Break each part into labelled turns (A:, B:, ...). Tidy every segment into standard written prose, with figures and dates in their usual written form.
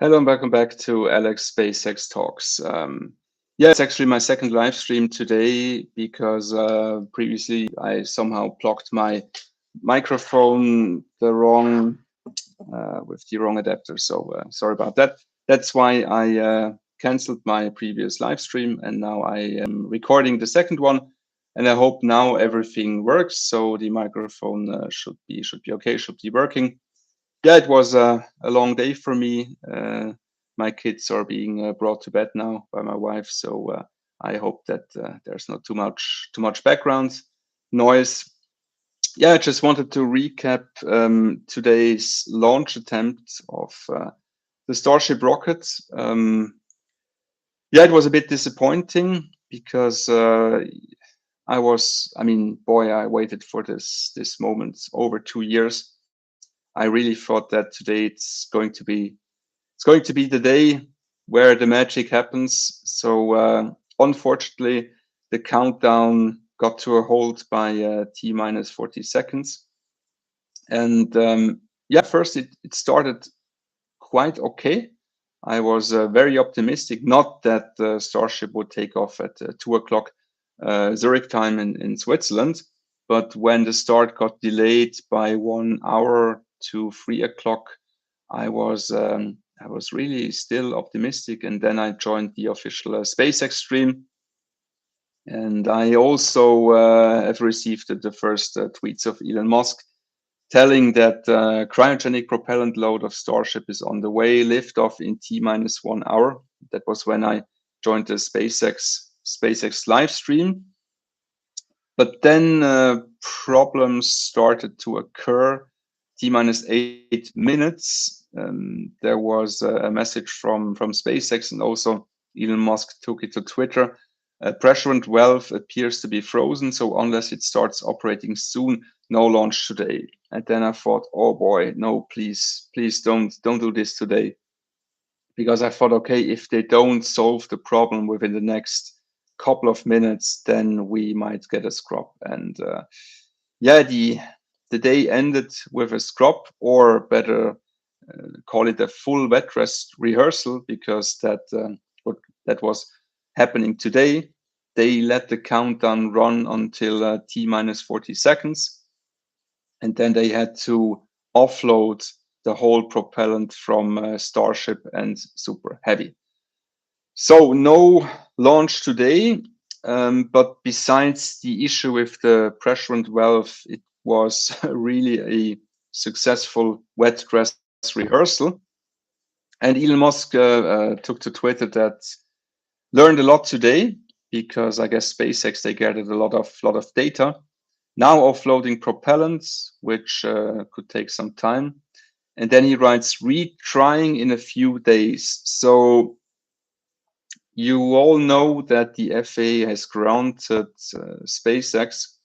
A: Hello and welcome back to Alex SpaceX Talks. Yeah, it's actually my second live stream today because previously I somehow blocked my microphone with the wrong adapter. So sorry about that. That's why I canceled my previous live stream, and now I am recording the second one. And I hope now everything works. So the microphone should be okay, should be working. Yeah, it was a long day for me. My kids are being brought to bed now by my wife, so I hope that there's not too much background noise. Yeah, I just wanted to recap today's launch attempt of the Starship rocket. Yeah, it was a bit disappointing because I waited for this moment over 2 years. I really thought that today it's going to be the day where the magic happens. So unfortunately, the countdown got to a halt by t minus 40 seconds, and yeah, first it started quite okay. I was very optimistic, not that the Starship would take off at 2 o'clock Zurich time in Switzerland, but when the start got delayed by 1 hour to 3 o'clock, I was really still optimistic, and then I joined the official SpaceX stream, and I also have received the first tweets of Elon Musk telling that cryogenic propellant load of Starship is on the way, liftoff in t minus 1 hour. That was when I joined the SpaceX live stream. But then problems started to occur. T minus 8 minutes. There was a message from SpaceX, and also Elon Musk took it to Twitter. Pressure and valve appears to be frozen, so unless it starts operating soon, no launch today. And then I thought, oh boy, no, please don't do this today, because I thought, okay, if they don't solve the problem within the next couple of minutes, then we might get a scrub. And yeah, the day ended with a scrub, or better call it a full wet dress rehearsal, because that was happening today. They let the countdown run until t minus 40 seconds, and then they had to offload the whole propellant from Starship and Super Heavy. So no launch today, but besides the issue with the pressure and valve, it was really a successful wet dress rehearsal. And Elon Musk took to Twitter that learned a lot today, because I guess SpaceX, they gathered a lot of data. Now offloading propellants, which could take some time. And then he writes, retrying in a few days. So you all know that the FAA has granted SpaceX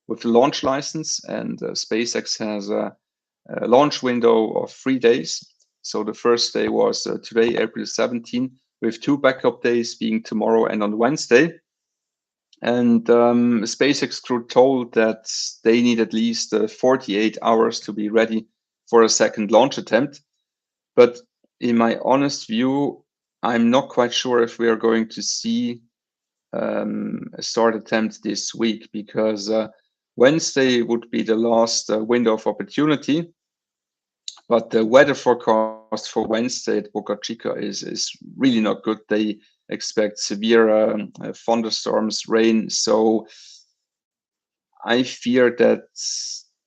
A: with the launch license, and SpaceX has a launch window of 3 days. So the first day was today, April 17, with 2 backup days being tomorrow and on Wednesday. And SpaceX crew told that they need at least 48 hours to be ready for a second launch attempt. But in my honest view, I'm not quite sure if we are going to see a start attempt this week, because Wednesday would be the last window of opportunity. But the weather forecast for Wednesday at Boca Chica is really not good. They expect severe thunderstorms, rain. So I fear that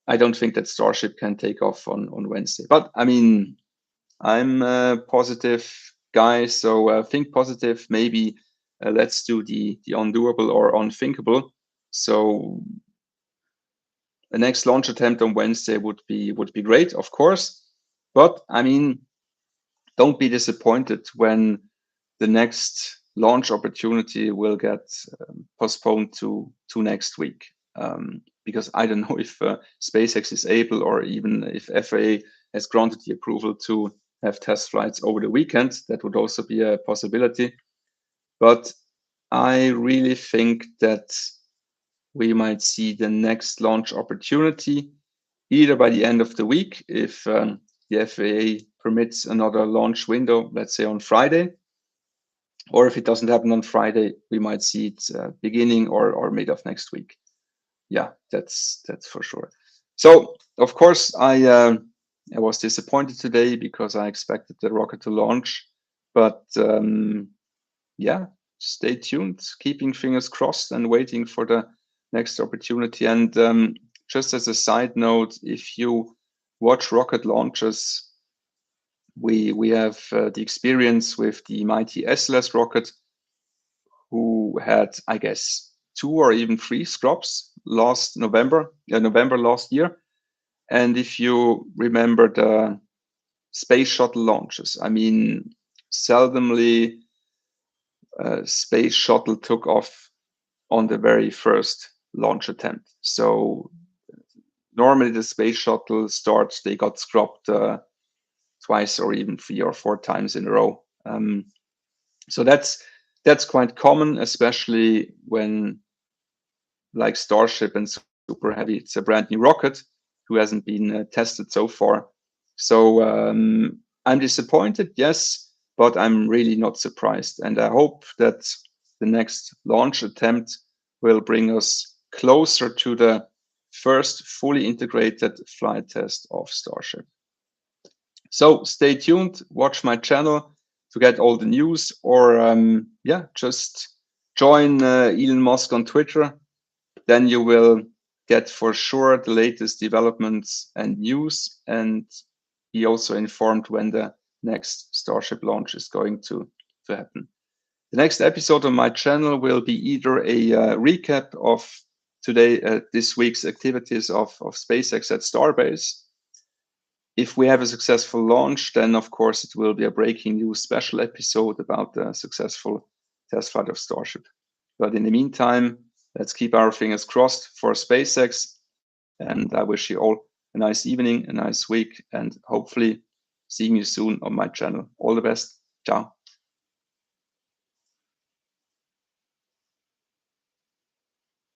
A: I don't think that Starship can take off on Wednesday. But I mean, I'm a positive guy, so think positive. Maybe let's do the undoable or unthinkable. So the next launch attempt on Wednesday would be great, of course. But I mean, don't be disappointed when the next launch opportunity will get postponed to next week, because I don't know if SpaceX is able, or even if FAA has granted the approval to have test flights over the weekend. That would also be a possibility. But I really think that we might see the next launch opportunity either by the end of the week, if the FAA permits another launch window, let's say on Friday. Or if it doesn't happen on Friday, we might see it beginning or mid of next week. Yeah, that's for sure. So of course I was disappointed today because I expected the rocket to launch, but yeah, stay tuned, keeping fingers crossed and waiting for the next opportunity. And just as a side note, if you watch rocket launches, we have the experience with the mighty SLS rocket, who had, I guess, 2 or even 3 scrubs last November last year. And if you remember the space shuttle launches, I mean, seldomly space shuttle took off on the very first launch attempt. So normally the space shuttle starts, they got scrubbed twice or even 3 or 4 times in a row. So that's quite common, especially when, like Starship and Super Heavy, it's a brand new rocket who hasn't been tested so far. So I'm disappointed, yes, but I'm really not surprised. And I hope that the next launch attempt will bring us closer to the first fully integrated flight test of Starship. So stay tuned, watch my channel to get all the news, or yeah, just join Elon Musk on Twitter. Then you will get for sure the latest developments and news, and be also informed when the next Starship launch is going to happen. The next episode on my channel will be either a recap of this week's activities of SpaceX at Starbase. If we have a successful launch, then of course it will be a breaking news special episode about the successful test flight of Starship. But in the meantime, let's keep our fingers crossed for SpaceX. And I wish you all a nice evening, a nice week, and hopefully seeing you soon on my channel. All the best. Ciao.